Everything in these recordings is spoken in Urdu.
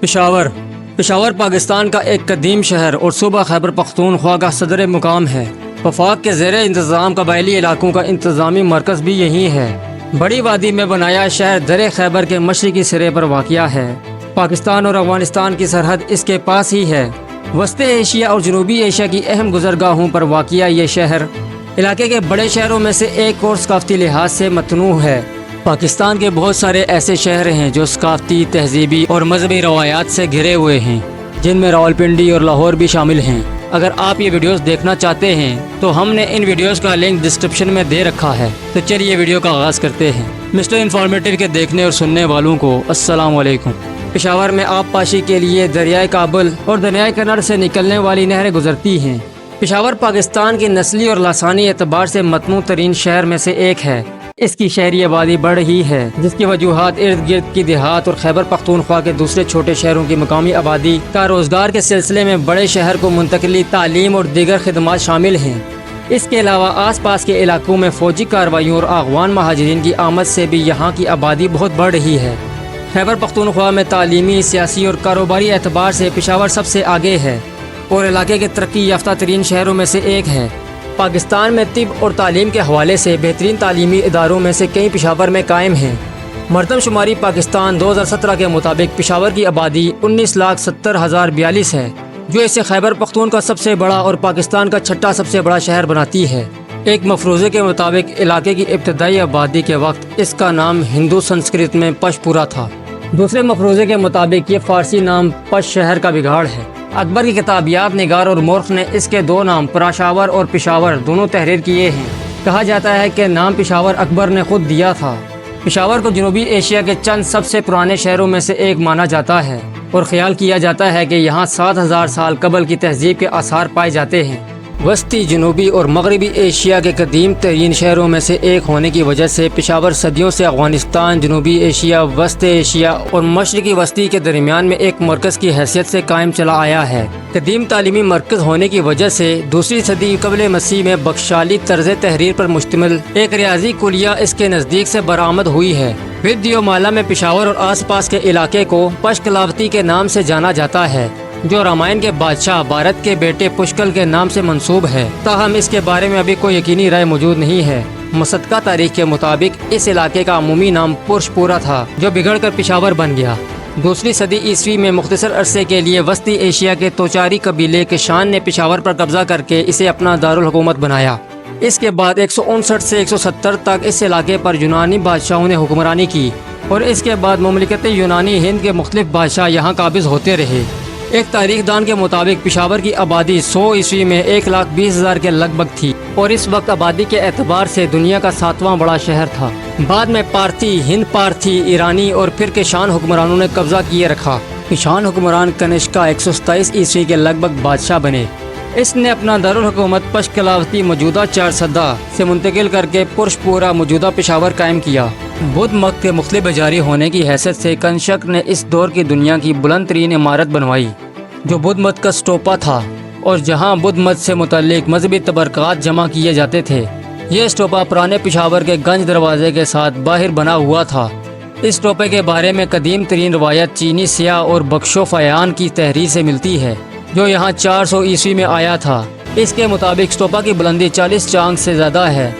پشاور پشاور پاکستان کا ایک قدیم شہر اور صوبہ خیبر پختونخوا کا صدر مقام ہے۔ وفاق کے زیر انتظام قبائلی علاقوں کا انتظامی مرکز بھی یہی ہے۔ بڑی وادی میں بنایا شہر درے خیبر کے مشرقی سرے پر واقع ہے۔ پاکستان اور افغانستان کی سرحد اس کے پاس ہی ہے۔ وسطی ایشیا اور جنوبی ایشیا کی اہم گزرگاہوں پر واقع یہ شہر علاقے کے بڑے شہروں میں سے ایک اور ثقافتی لحاظ سے متنوع ہے۔ پاکستان کے بہت سارے ایسے شہر ہیں جو ثقافتی، تہذیبی اور مذہبی روایات سے گھرے ہوئے ہیں، جن میں راولپنڈی اور لاہور بھی شامل ہیں۔ اگر آپ یہ ویڈیوز دیکھنا چاہتے ہیں تو ہم نے ان ویڈیوز کا لنک ڈسکرپشن میں دے رکھا ہے۔ تو چلیے ویڈیو کا آغاز کرتے ہیں۔ مسٹر انفارمیٹیو کے دیکھنے اور سننے والوں کو السلام علیکم۔ پشاور میں آب پاشی کے لیے دریائے کابل اور دریائے کنڑ سے نکلنے والی نہریں گزرتی ہیں۔ پشاور پاکستان کی نسلی اور لسانی اعتبار سے متنوع ترین شہر میں سے ایک ہے۔ اس کی شہری آبادی بڑھ رہی ہے، جس کی وجوہات ارد گرد کی دیہات اور خیبر پختونخوا کے دوسرے چھوٹے شہروں کی مقامی آبادی کا روزگار کے سلسلے میں بڑے شہر کو منتقلی، تعلیم اور دیگر خدمات شامل ہیں۔ اس کے علاوہ آس پاس کے علاقوں میں فوجی کارروائیوں اور افغان مہاجرین کی آمد سے بھی یہاں کی آبادی بہت بڑھ رہی ہے۔ خیبر پختونخوا میں تعلیمی، سیاسی اور کاروباری اعتبار سے پشاور سب سے آگے ہے اور علاقے کے ترقی یافتہ ترین شہروں میں سے ایک ہے۔ پاکستان میں طب اور تعلیم کے حوالے سے بہترین تعلیمی اداروں میں سے کئی پشاور میں قائم ہیں۔ مردم شماری پاکستان 2017 کے مطابق پشاور کی آبادی 19,70,042 ہے، جو اسے خیبر پختون کا سب سے بڑا اور پاکستان کا چھٹا سب سے بڑا شہر بناتی ہے۔ ایک مفروضے کے مطابق علاقے کی ابتدائی آبادی کے وقت اس کا نام ہندو سنسکرت میں پشپورا تھا۔ دوسرے مفروضے کے مطابق یہ فارسی نام پش شہر کا بگاڑ ہے۔ اکبر کی کتابیات نگار اور مورخ نے اس کے دو نام پراشاور اور پشاور دونوں تحریر کیے ہیں۔ کہا جاتا ہے کہ نام پشاور اکبر نے خود دیا تھا۔ پشاور کو جنوبی ایشیا کے چند سب سے پرانے شہروں میں سے ایک مانا جاتا ہے اور خیال کیا جاتا ہے کہ یہاں 7,000 سال قبل کی تہذیب کے آثار پائے جاتے ہیں۔ وسطی، جنوبی اور مغربی ایشیا کے قدیم ترین شہروں میں سے ایک ہونے کی وجہ سے پشاور صدیوں سے افغانستان، جنوبی ایشیا، وسطی ایشیا اور مشرقی وسطی کے درمیان میں ایک مرکز کی حیثیت سے قائم چلا آیا ہے۔ قدیم تعلیمی مرکز ہونے کی وجہ سے دوسری صدی قبل مسیح میں بخشالی طرز تحریر پر مشتمل ایک ریاضی کلیہ اس کے نزدیک سے برآمد ہوئی ہے۔ ودیومالا میں پشاور اور آس پاس کے علاقے کو پشکلاوتی کے نام سے جانا جاتا ہے، جو رامائن کے بادشاہ بھارت کے بیٹے پشکل کے نام سے منسوب ہے۔ تاہم اس کے بارے میں ابھی کوئی یقینی رائے موجود نہیں ہے۔ مصدقہ تاریخ کے مطابق اس علاقے کا عمومی نام پرشپورا تھا، جو بگڑ کر پشاور بن گیا۔ دوسری صدی عیسوی میں مختصر عرصے کے لیے وسطی ایشیا کے توچاری قبیلے کشان نے پشاور پر قبضہ کر کے اسے اپنا دارالحکومت بنایا۔ اس کے بعد 159 سے 170 تک اس علاقے پر یونانی بادشاہوں نے حکمرانی کی اور اس کے بعد مملکت یونانی ہند کے مختلف بادشاہ یہاں قابض ہوتے رہے۔ ایک تاریخ دان کے مطابق پشاور کی آبادی 100 عیسوی میں 1,20,000 کے لگ بھگ تھی اور اس وقت آبادی کے اعتبار سے دنیا کا 7واں بڑا شہر تھا۔ بعد میں پارتھی، ہند پارتھی، ایرانی اور پھر کشان حکمرانوں نے قبضہ کیے رکھا۔ کشان حکمران کنشکا 127 عیسوی کے لگ بھگ بادشاہ بنے۔ اس نے اپنا دارالحکومت پشکلاوتی موجودہ 4 سے منتقل کر کے پرشپورا موجودہ پشاور قائم کیا۔ بدھ مت کے مختلف جاری ہونے کی حیثیت سے کنشک نے اس دور کی دنیا کی بلند ترین عمارت بنوائی، جو بدھ مت کا اسٹوپا تھا اور جہاں بدھ مت سے متعلق مذہبی تبرکات جمع کیے جاتے تھے۔ یہ اسٹوپا پرانے پشاور کے گنج دروازے کے ساتھ باہر بنا ہوا تھا۔ اس اسٹوپے کے بارے میں قدیم ترین روایت چینی سیاح اور بخشو فیان کی تحریر سے ملتی ہے، جو یہاں 400 عیسوی میں آیا تھا۔ اس کے مطابق اسٹوپا کی بلندی 40 چانگ سے زیادہ ہے،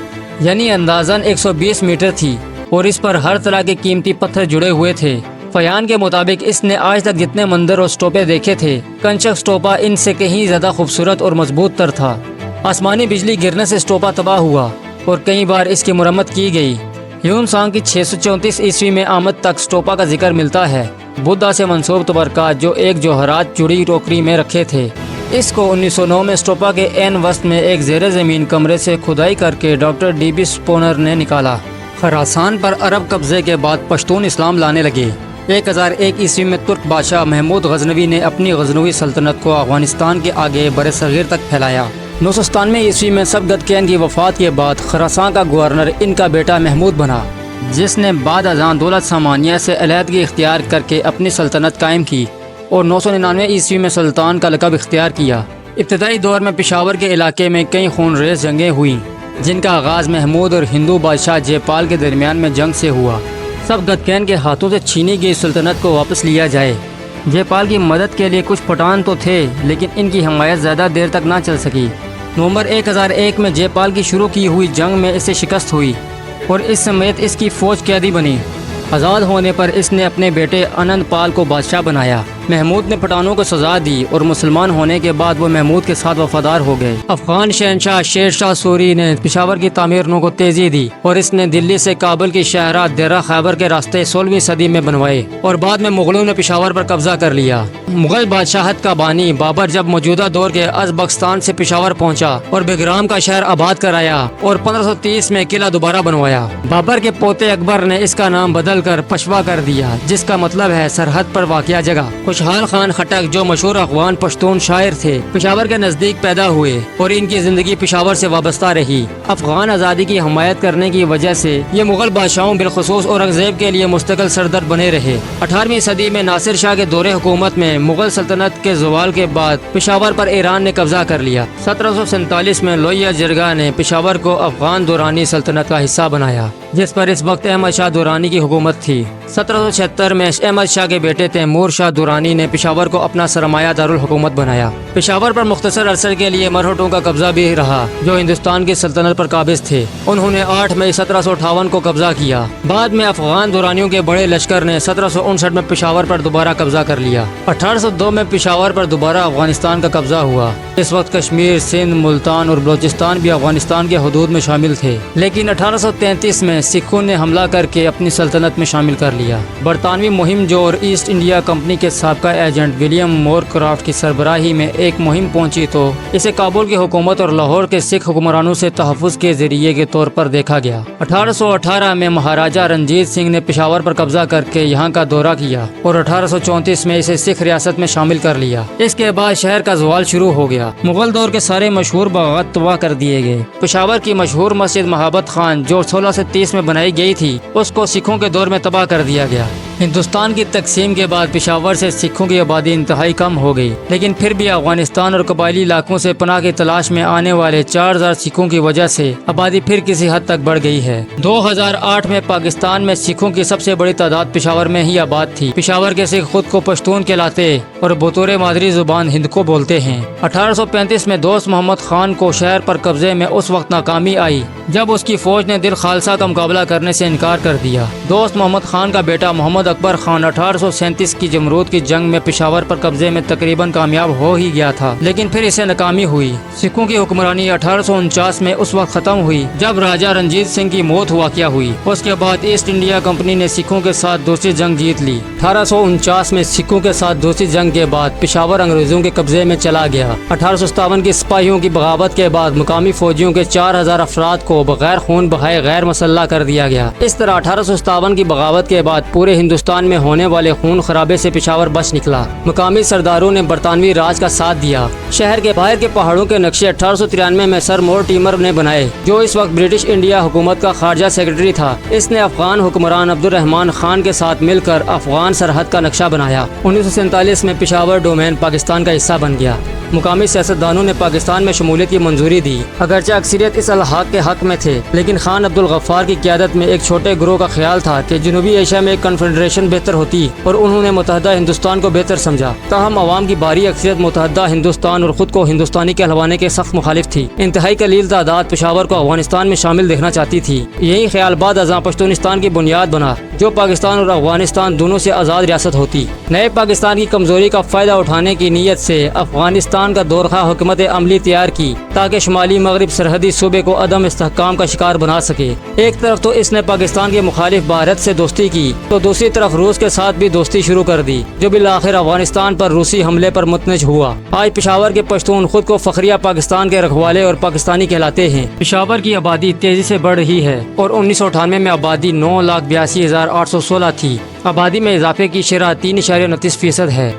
یعنی اندازاً 120 میٹر تھی اور اس پر ہر طرح کے قیمتی پتھر جڑے ہوئے تھے۔ فیان کے مطابق اس نے آج تک جتنے مندر اور اسٹوپے دیکھے تھے، کنشک اسٹوپا ان سے کہیں زیادہ خوبصورت اور مضبوط تر تھا۔ آسمانی بجلی گرنے سے اسٹوپا تباہ ہوا اور کئی بار اس کی مرمت کی گئی۔ یون سانگ کی 634 عیسوی میں آمد تک اسٹوپا کا ذکر ملتا ہے۔ بدھا سے منسوب تبرکات جو ایک جوہرات جڑی ٹوکری میں رکھے تھے۔ اس کو 1909 میں اسٹوپا کے عین وسط میں ایک زیر زمین کمرے سے کھدائی کر کے ڈاکٹر ڈی بی سپونر نے نکالا۔ خراسان پر عرب قبضے کے بعد پشتون اسلام لانے لگے۔ 1001 عیسوی میں ترک بادشاہ محمود غزنوی نے اپنی غزنوی سلطنت کو افغانستان کے آگے برصغیر تک پھیلایا۔ 997 عیسوی میں سبکت کین کی وفات کے بعد خراسان کا گورنر ان کا بیٹا محمود بنا، جس نے بعد ازاں دولت سامانیہ سے علیحدگی اختیار کر کے اپنی سلطنت قائم کی اور 999 عیسوی میں سلطان کا لقب اختیار کیا۔ ابتدائی دور میں پشاور کے علاقے میں کئی خونریز جنگیں ہوئیں، جن کا آغاز محمود اور ہندو بادشاہ جے پال کے درمیان میں جنگ سے ہوا۔ سبکت کین کے ہاتھوں سے چھینی گئی سلطنت کو واپس لیا جائے جے پال کی مدد کے لیے کچھ پٹھان تو تھے لیکن ان کی حمایت زیادہ دیر تک نہ چل سکی۔ نومبر 1001 میں جے پال کی شروع کی ہوئی جنگ میں اسے شکست ہوئی اور اس سمیت اس کی فوج قیدی بنی۔ آزاد ہونے پر اس نے اپنے بیٹے انند پال کو بادشاہ بنایا۔ محمود نے پٹھانوں کو سزا دی اور مسلمان ہونے کے بعد وہ محمود کے ساتھ وفادار ہو گئے۔ افغان شہنشاہ شیر شاہ سوری نے پشاور کی تعمیروں کو تیزی دی اور اس نے دلی سے کابل کی شاہراہ درہ خیبر کے راستے 16ویں صدی میں بنوائے اور بعد میں مغلوں نے پشاور پر قبضہ کر لیا۔ مغل بادشاہت کا بانی بابر جب موجودہ دور کے ازبکستان سے پشاور پہنچا اور بیگرام کا شہر آباد کرایا اور 1530 میں قلعہ دوبارہ بنوایا۔ بابر کے پوتے اکبر نے اس کا نام بدل کر پشوا کر دیا، جس کا مطلب ہے سرحد پر واقع جگہ۔ خوشحال خان خٹک جو مشہور افغان پشتون شاعر تھے، پشاور کے نزدیک پیدا ہوئے اور ان کی زندگی پشاور سے وابستہ رہی۔ افغان آزادی کی حمایت کرنے کی وجہ سے یہ مغل بادشاہوں بالخصوص اورنگزیب کے لیے مستقل سردر بنے رہے۔ 18ویں صدی میں ناصر شاہ کے دور حکومت میں مغل سلطنت کے زوال کے بعد پشاور پر ایران نے قبضہ کر لیا۔ 1747 میں لویا جرگا نے پشاور کو افغان دورانی سلطنت کا حصہ بنایا، جس پر اس وقت احمد شاہ دورانی کی حکومت تھی۔ 1776 میں احمد شاہ کے بیٹے تیمور شاہ دورانی نے پشاور کو اپنا سرمایہ دارالحکومت بنایا۔ پشاور پر مختصر عرصے کے لیے مرہٹوں کا قبضہ بھی رہا جو ہندوستان کی سلطنت پر قابض تھے۔ انہوں نے 8 مئی 1758 کو قبضہ کیا۔ بعد میں افغان دورانیوں کے بڑے لشکر نے 1759 میں پشاور پر دوبارہ قبضہ کر لیا۔ 1802 میں پشاور پر دوبارہ افغانستان کا قبضہ ہوا۔ اس وقت کشمیر، سندھ، ملتان اور بلوچستان بھی افغانستان کے حدود میں شامل تھے، لیکن 1833 میں سکھوں نے حملہ کر کے اپنی سلطنت میں شامل کر لیا۔ برطانوی مہم جو اور ایسٹ انڈیا کمپنی کے سابقہ ایجنٹ ولیم مور کرافٹ کی سربراہی میں ایک مہم پہنچی تو اسے کابل کی حکومت اور لاہور کے سکھ حکمرانوں سے تحفظ کے ذریعے کے طور پر دیکھا گیا۔ 1818 میں مہاراجا رنجیت سنگھ نے پشاور پر قبضہ کر کے یہاں کا دورہ کیا اور 1834 میں اسے سکھ ریاست میں شامل کر لیا۔ اس کے بعد شہر کا زوال شروع ہو گیا۔ مغل دور کے سارے مشہور باغات تباہ کر دیے گئے۔ پشاور کی مشہور مسجد مہابت خان جو 1630 میں بنائی گئی تھی، اس کو سکھوں کے دور میں تباہ کر دیا گیا۔ ہندوستان کی تقسیم کے بعد پشاور سے سکھوں کی آبادی انتہائی کم ہو گئی، لیکن پھر بھی افغانستان اور قبائلی علاقوں سے پناہ کی تلاش میں آنے والے 4000 سکھوں کی وجہ سے آبادی پھر کسی حد تک بڑھ گئی ہے۔ 2008 میں پاکستان میں سکھوں کی سب سے بڑی تعداد پشاور میں ہی آباد تھی۔ پشاور کے سکھ خود کو پشتون کہلاتے اور بطور مادری زبان ہند کو بولتے ہیں۔ 1835 میں دوست محمد خان کو شہر پر قبضے میں اس وقت ناکامی آئی جب اس کی فوج نے دل خالصہ کا مقابلہ کرنے سے انکار کر دیا۔ دوست محمد خان کا بیٹا محمد اکبر خان 1837 کی جمرود کی جنگ میں پشاور پر قبضے میں تقریباً کامیاب ہو ہی گیا تھا، لیکن پھر اسے ناکامی ہوئی۔ سکھوں کی حکمرانی 1849 میں اس وقت ختم ہوئی جب راجا رنجیت سنگھ کی موت واقع ہوئی۔ اس کے بعد ایسٹ انڈیا کمپنی نے سکھوں کے ساتھ دوسری جنگ جیت لی۔ 1849 میں سکھوں کے ساتھ دوسری جنگ کے بعد پشاور انگریزوں کے قبضے میں چلا گیا۔ 1857 کی سپاہیوں کی بغاوت کے بعد مقامی فوجیوں کے 4000 افراد کو بغیر خون بہائے غیر مسلح کر دیا گیا۔ اس طرح 1857 کی بغاوت کے بعد پورے ہندوستان میں ہونے والے خون خرابے سے پشاور بچ نکلا۔ مقامی سرداروں نے برطانوی راج کا ساتھ دیا۔ شہر کے باہر کے پہاڑوں کے نقشے 1893 میں سر مورٹیمر نے بنائے، جو اس وقت برٹش انڈیا حکومت کا خارجہ سیکرٹری تھا۔ اس نے افغان حکمران عبد الرحمان خان کے ساتھ مل کر افغان سرحد کا نقشہ بنایا۔ 1947 میں پشاور ڈومین پاکستان کا حصہ بن گیا۔ مقامی سیاستدانوں نے پاکستان میں شمولیت کی منظوری دی، اگرچہ اکثریت اس الحاق کے حق میں تھے، لیکن خان عبد الغفار کی قیادت میں ایک چھوٹے گروہ کا خیال تھا کہ جنوبی ایشیا میں ایک کنفیڈریشن بہتر ہوتی اور انہوں نے متحدہ ہندوستان کو بہتر سمجھا۔ تاہم عوام کی بھاری اکثریت متحدہ ہندوستان اور خود کو ہندوستانی کہلوانے کے سخت مخالف تھی۔ انتہائی قلیل تعداد پشاور کو افغانستان میں شامل دیکھنا چاہتی تھی۔ یہی خیال بعد ازاں پشتونستان کی بنیاد بنا، جو پاکستان اور افغانستان دونوں سے آزاد ریاست ہوتی۔ نئے پاکستان کی کمزوری کا فائدہ اٹھانے کی نیت سے افغانستان کا دورخواہ حکمت عملی تیار کی تاکہ شمالی مغرب سرحدی صوبے کو عدم استحکام کا شکار بنا سکے۔ ایک طرف تو اس نے پاکستان کے مخالف بھارت سے دوستی کی تو دوسری طرف روس کے ساتھ بھی دوستی شروع کر دی، جو بالآخر افغانستان پر روسی حملے پر متنج ہوا۔ آج پشاور کے پشتون خود کو فخریہ پاکستان کے رکھوالے اور پاکستانی کہلاتے ہیں۔ پشاور کی آبادی تیزی سے بڑھ رہی ہے اور 1998 میں آبادی 9,82,816 تھی۔ آبادی میں اضافے کی شرح 3.29% ہے،